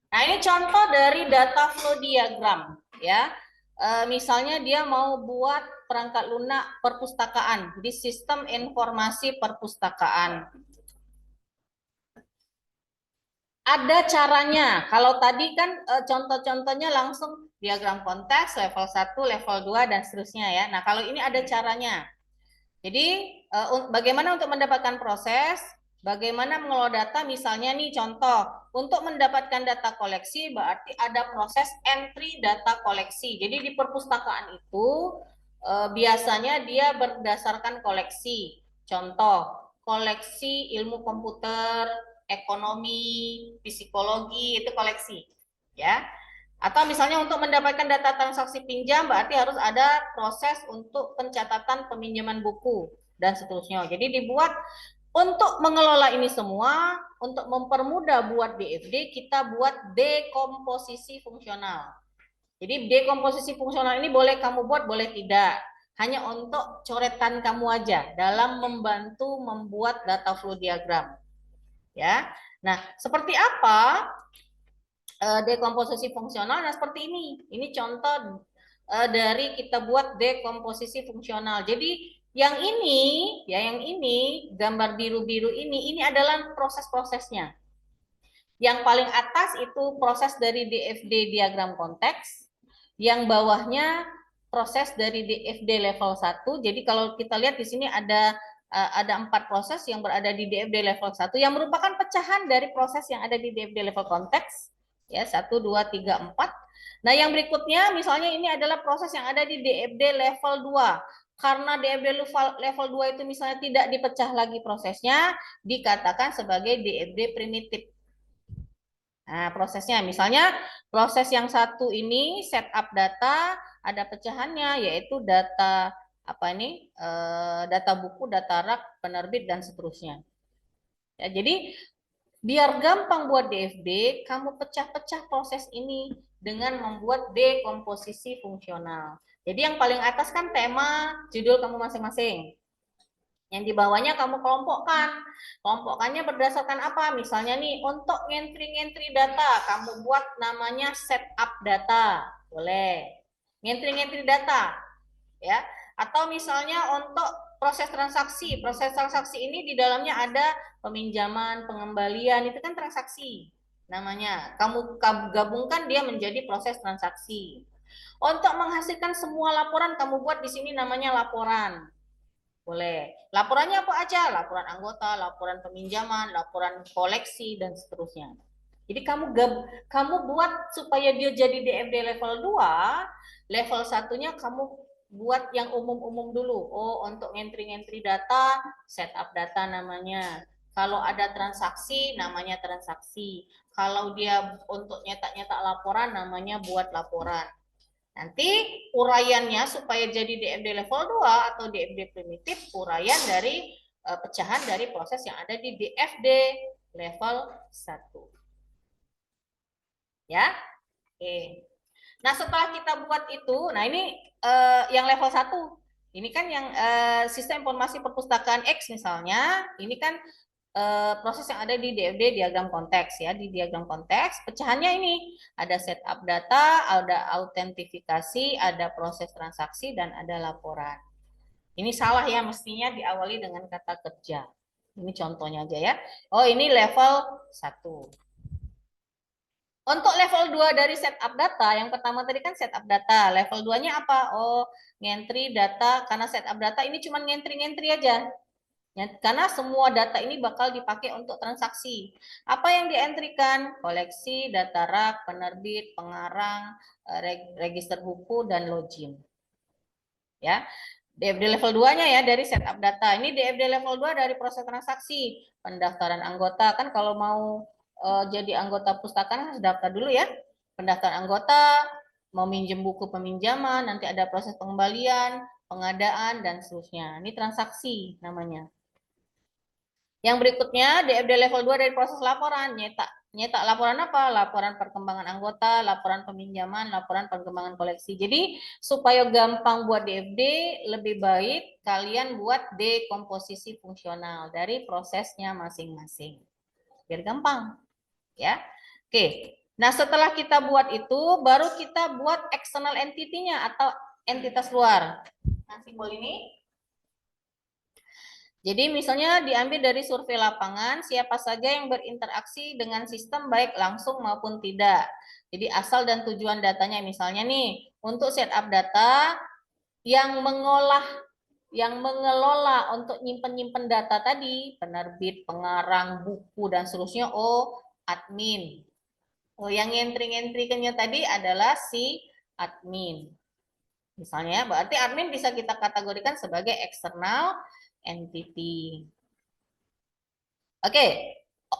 Nah, ini contoh dari data flow diagram ya. Misalnya dia mau buat perangkat lunak perpustakaan di sistem informasi perpustakaan. Ada caranya. Kalau tadi kan contoh-contohnya langsung diagram konteks level 1, level 2 dan seterusnya ya. Nah, kalau ini ada caranya. Jadi bagaimana untuk mendapatkan proses, bagaimana mengelola data, misalnya nih contoh, untuk mendapatkan data koleksi berarti ada proses entry data koleksi. Jadi di perpustakaan itu biasanya dia berdasarkan koleksi. Contoh, koleksi ilmu komputer, ekonomi, psikologi, itu koleksi. Ya. Atau misalnya untuk mendapatkan data transaksi pinjam berarti harus ada proses untuk pencatatan peminjaman buku dan seterusnya. Jadi dibuat untuk mengelola ini semua, untuk mempermudah buat DFD, kita buat dekomposisi fungsional. Jadi dekomposisi fungsional ini boleh kamu buat, boleh tidak. Hanya untuk coretan kamu aja dalam membantu membuat data flow diagram. Ya. Nah, seperti apa dekomposisi fungsional? Nah, seperti ini. Ini contoh dari kita buat dekomposisi fungsional. Jadi yang ini gambar biru-biru ini adalah proses-prosesnya. Yang paling atas itu proses dari DFD diagram konteks, yang bawahnya proses dari DFD level 1. Jadi kalau kita lihat di sini ada 4 proses yang berada di DFD level 1 yang merupakan pecahan dari proses yang ada di DFD level konteks. Ya, 1, 2, 3, 4. Nah, yang berikutnya misalnya ini adalah proses yang ada di DFD level 2. Karena DFD level 2 itu misalnya tidak dipecah lagi prosesnya, dikatakan sebagai DFD primitif. Nah, prosesnya misalnya proses yang satu ini setup data, ada pecahannya yaitu data apa ini? Data buku, data rak, penerbit dan seterusnya. Ya, jadi biar gampang buat DFD, kamu pecah-pecah proses ini dengan membuat dekomposisi fungsional. Jadi yang paling atas kan tema, judul kamu masing-masing. Yang di bawahnya kamu kelompokkan. Kelompokkannya berdasarkan apa? Misalnya nih, untuk ngentri-ngentri data, kamu buat namanya setup data. Boleh. Ngentri-ngentri data. Ya. Atau misalnya untuk proses transaksi ini di dalamnya ada peminjaman, pengembalian, itu kan transaksi namanya. Kamu gabungkan dia menjadi proses transaksi. Untuk menghasilkan semua laporan, kamu buat di sini namanya laporan. Boleh. Laporannya apa aja? Laporan anggota, laporan peminjaman, laporan koleksi, dan seterusnya. Jadi kamu buat supaya dia jadi DFD level 2, level satunya kamu buat yang umum-umum dulu. Oh, untuk ngentri-ngentri data, setup data namanya. Kalau ada transaksi, namanya transaksi. Kalau dia untuk nyetak-nyetak laporan, namanya buat laporan. Nanti uraiannya supaya jadi DFD level 2 atau DFD primitif, uraian dari pecahan dari proses yang ada di DFD level 1. Ya. Oke. Nah, setelah kita buat itu, nah ini yang level 1. Ini kan yang sistem informasi perpustakaan X misalnya, ini kan proses yang ada di DFD diagram konteks ya. Di diagram konteks pecahannya ini ada setup data, ada autentifikasi, ada proses transaksi dan ada laporan. Ini salah ya, mestinya diawali dengan kata kerja. Ini contohnya aja ya. Oh, ini level 1. Untuk level 2 dari setup data, yang pertama tadi kan setup data. Level 2-nya apa? Oh, ngentri data, karena setup data ini cuma ngentri-ngentri aja. Ya, karena semua data ini bakal dipakai untuk transaksi. Apa yang dientrikan? Koleksi, data rak, penerbit, pengarang, register buku, dan login. Ya, DFD level 2-nya ya dari setup data. Ini DFD level 2 dari proses transaksi. Pendaftaran anggota, kan kalau mau jadi anggota pustaka harus daftar dulu ya. Pendaftaran anggota, mau minjem buku peminjaman, nanti ada proses pengembalian, pengadaan, dan seterusnya. Ini transaksi namanya. Yang berikutnya DFD level 2 dari proses laporan, nyetak laporan apa? Laporan perkembangan anggota, laporan peminjaman, laporan perkembangan koleksi. Jadi supaya gampang buat DFD, lebih baik kalian buat dekomposisi fungsional dari prosesnya masing-masing. Biar gampang, ya. Oke. Nah, setelah kita buat itu, baru kita buat external entity-nya atau entitas luar. Nah, simbol ini. Jadi misalnya diambil dari survei lapangan, siapa saja yang berinteraksi dengan sistem baik langsung maupun tidak. Jadi asal dan tujuan datanya misalnya nih, untuk setup data yang mengelola untuk nyimpen-nyimpen data tadi, penerbit, pengarang, buku dan seterusnya, admin. Yang entry-entry-nya tadi adalah si admin. Misalnya, berarti admin bisa kita kategorikan sebagai external entity. Oke,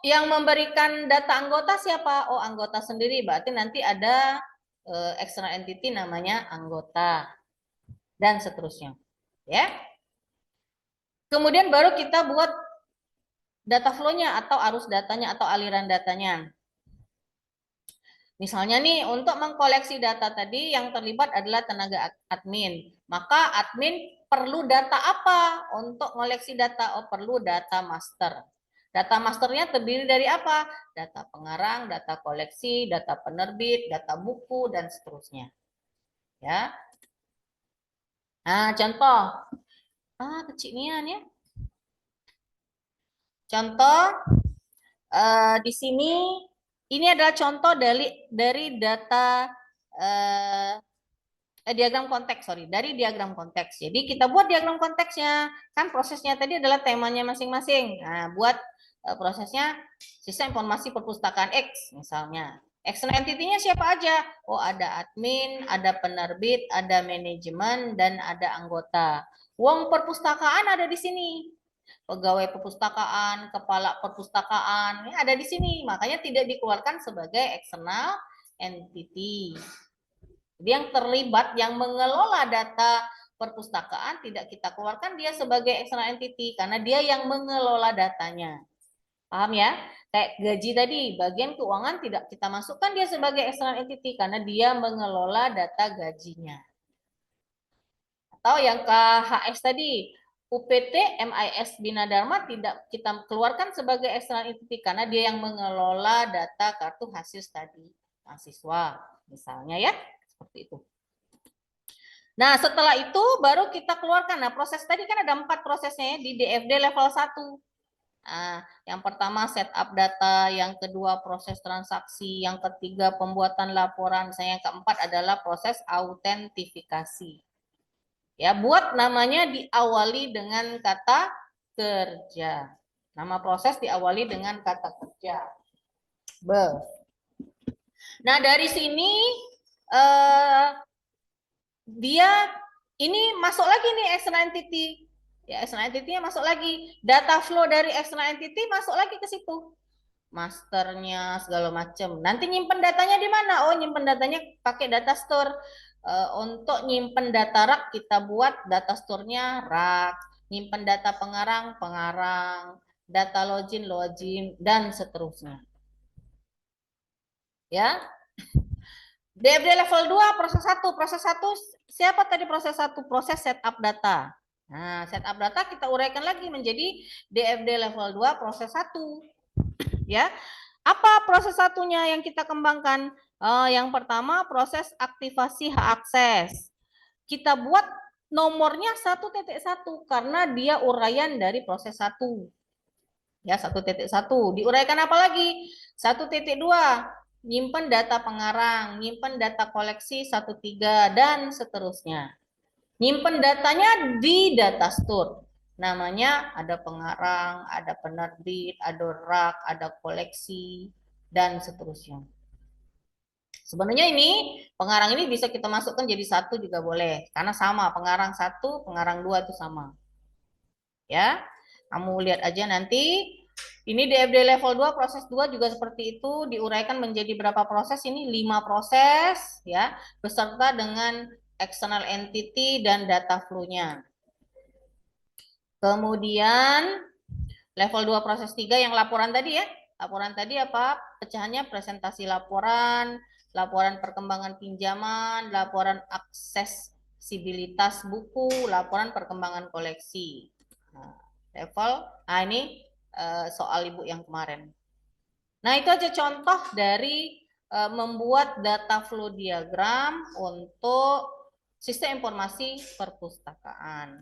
yang memberikan data anggota siapa? Oh, anggota sendiri. Berarti nanti ada external entity namanya anggota dan seterusnya. Ya. Kemudian baru kita buat data flow-nya atau arus datanya atau aliran datanya. Misalnya nih, untuk mengkoleksi data tadi yang terlibat adalah tenaga admin. Maka admin perlu data apa untuk mengoleksi data? Oh, perlu data master. Data masternya terdiri dari apa? Data pengarang, data koleksi, data penerbit, data buku, dan seterusnya. Ya. Nah, contoh. Kecilnya ya. Contoh, di sini ini adalah contoh dari data diagram konteks, dari diagram konteks. Jadi kita buat diagram konteksnya, kan prosesnya tadi adalah temanya masing-masing. Nah, buat prosesnya sistem informasi perpustakaan X misalnya. External entity-nya siapa aja? Oh, ada admin, ada penerbit, ada manajemen, dan ada anggota. Uang perpustakaan ada di sini. Pegawai perpustakaan, kepala perpustakaan, ini ada di sini. Makanya tidak dikeluarkan sebagai external entity. Jadi yang terlibat, yang mengelola data perpustakaan tidak kita keluarkan dia sebagai external entity karena dia yang mengelola datanya. Paham ya? Kayak gaji tadi, bagian keuangan tidak kita masukkan dia sebagai external entity karena dia mengelola data gajinya. Atau yang KHS tadi, UPT MIS Bina Dharma tidak kita keluarkan sebagai external entity karena dia yang mengelola data kartu hasil studi mahasiswa, misalnya ya, seperti itu. Nah, setelah itu baru kita keluarkan. Nah, proses tadi kan ada 4 prosesnya ya, di DFD level 1. Nah, yang pertama setup data, yang kedua proses transaksi, yang ketiga pembuatan laporan, yang keempat adalah proses autentifikasi. Ya, buat namanya diawali dengan kata kerja. Nama proses diawali dengan kata kerja. Nah, dari sini dia ini masuk lagi nih external entity. Ya, external entity-nya masuk lagi. Data flow dari external entity masuk lagi ke situ. Masternya segala macam. Nanti nyimpen datanya di mana? Oh, nyimpen datanya pakai data store. Untuk nyimpen data rak kita buat data store-nya rak. Nyimpen data pengarang, pengarang. Data login, login, dan seterusnya. Ya. DFD level 2 proses 1. Proses 1 siapa tadi proses 1? Proses setup data. Nah, setup data kita uraikan lagi menjadi DFD level 2 proses 1. Ya. Apa proses satunya yang kita kembangkan? Yang pertama proses aktivasi hak akses. Kita buat nomornya 1.1 karena dia uraian dari proses 1. Ya, 1.1. Diuraikan apa lagi? 1.2. Nyimpen data pengarang, nyimpen data koleksi 1.3 dan seterusnya. Nyimpen datanya di data store. Namanya ada pengarang, ada penerbit, ada rak, ada koleksi, dan seterusnya. Sebenarnya ini pengarang ini bisa kita masukkan jadi 1 juga boleh. Karena sama, pengarang 1, pengarang 2 itu sama. Ya, kamu lihat aja nanti. Ini DFD level 2, proses 2 juga seperti itu, diuraikan menjadi berapa proses? Ini 5 proses, ya, beserta dengan external entity dan data flow-nya. Kemudian level 2 proses 3 yang laporan tadi ya. Laporan tadi apa? Pecahannya presentasi laporan, laporan perkembangan pinjaman, laporan aksesibilitas buku, laporan perkembangan koleksi. Nah, level, ini soal ibu yang kemarin. Nah, itu aja contoh dari membuat data flow diagram untuk sistem informasi perpustakaan.